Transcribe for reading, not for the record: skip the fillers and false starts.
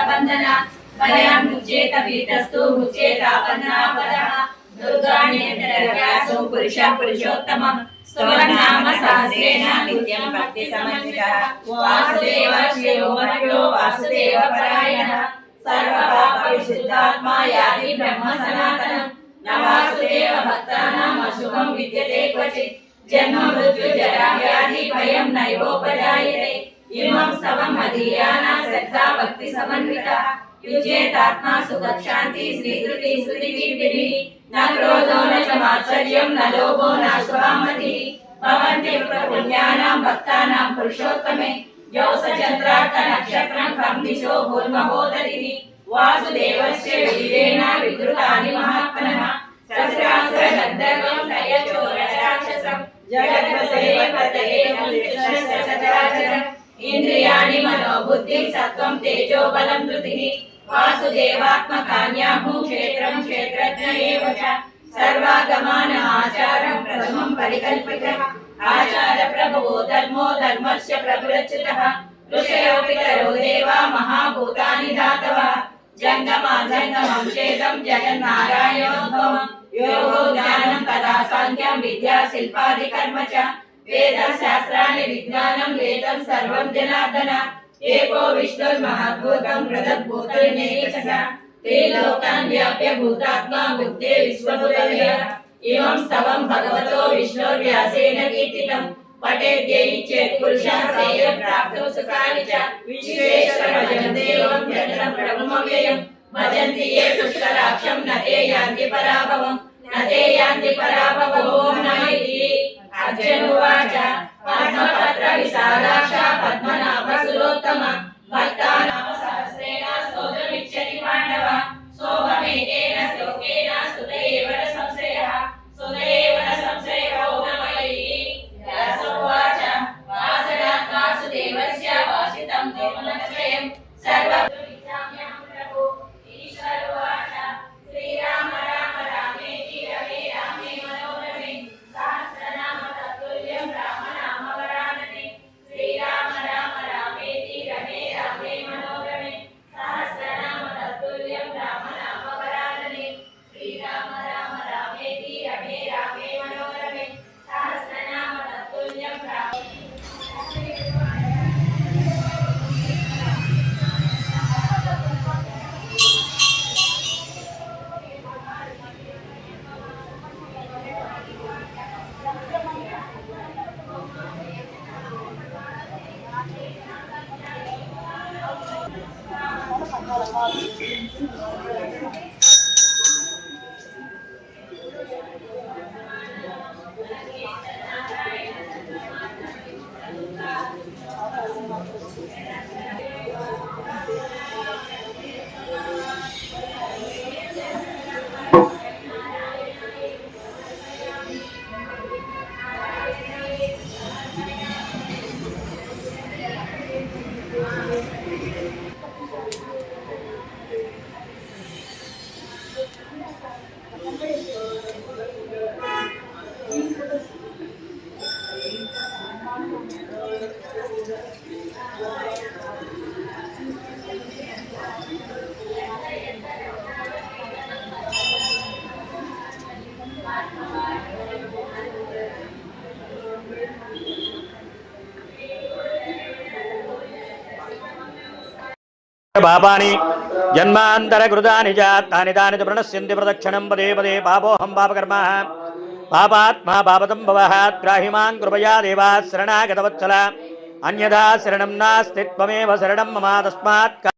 बंधन भयं मुच्येत भीतस्तु मुच्येतापन्नापदः दुर्गाणेन्द्रव्यासो पुरुषः पुरुषोत्तमः स्तवन्नाम सहस्रेण नित्यं भक्तिसमन्वितः वासुदेवस्य योमयो वासुदेवपरायणः सर्वपापविशुद्धात्मा याति ब्रह्म सनातनं न वासुदेव भक्तानाम् अशुभं विद्यते क्वचित् जन्म मृत्यु जरा व्याधि भयं नैवोपजायते इमं स्तवं मदीयाना श्रद्धा भक्ति समन्विता युज्येतात्मा सुखशान्ति श्रीकृति स्तुतिकीर्तिभिः न क्रोधो न च मात्सर्यं न लोभो न स्वामतिः भवन्ति पुण्यानां भक्तानां पुरुषोत्तमे यो सचन्द्रार्थ नक्षत्रं खं दिशो भूर्महोदरिः वासुदेवस्य वीरेण विद्रुतानि महात्मनः सहस्रासुरगन्धर्वं सयचोरराक्षसं जगद्वसेवतये सचराचरम् इंद्रियाणि मनोबुद्धि सत्वं तेजो बलं धृतिः वासुदेवात्मकान्याहु क्षेत्रं क्षेत्रज्ञ एव च सर्वागमान आचारं प्रथमं परिकल्पितः आचार प्रभवो धर्मो धर्मस्य प्रभुरच्युतः ऋषयो पितरो देवा महाभूतानि धातवः जङ्गमाजङ्गमं चेदं जगन्नारायणोद्भवम् योगो ज्ञानं तदा साङ्ख्यं विद्या शिल्पादिकर्म च वेद शास्त्राणि विज्ञानं वेदं सर्वं जनार्दन एको विष्णुर्महाभूतं पृथग्भूतर्नेकः त्रिलोकान् व्याप्य भूतात्मा बुद्धे विश्वभूतयः इमं स्तवं भगवतो विष्णुर्व्यासेन कीर्तितं पठेद्यै चेत् पुरुषः सेयं प्राप्तुं सुखानि च विश्वेश्वरभजन्तेवं जगतं प्रभुमव्ययं भजन्ति ये पुष्कराक्षं न ते यान्ति पराभवं न ते यान्ति पराभवं नमैति अर्जुनुवाच पद्मपत्र विशालाक्ष पद्मनाभसुरोत्तम भक्तानां सहस्रेण स्तोत्रमिच्छति पाण्डव सोममेतेन श्लोकेन स्तुत एव न संशयः स्तुत एव न संशयो नमैति व्यासोवाच वासनात् वासुदेवस्य वासितं देवमत्रयं सर्वमिच्छाम्यहं प्रभो ईश्वरोवाच श्रीराम राम रामेति रमे रामे मनोरमे सहस्रनाम तत्तुल्यं राम नाम वरानने श्रीराम राम रामेति रमे रामे मनोरमे सहस्रनाम तत्तुल्यं राम नाम वरानने श्रीराम राम रामेति रमे रामे मनोरमे सहस्रनाम तत्तुल्यं राम पापानि जन्मान्तरकृतानि च तानि तानि च प्रणश्यन्ति प्रदक्षिणं पदे पदे पापोऽहं पापकर्मः पापात्मा पापसम्भवः त्राहि मां कृपया देवा शरणागतवत्सल अन्यथा शरणं नास्ति त्वमेव शरणं मम तस्मात्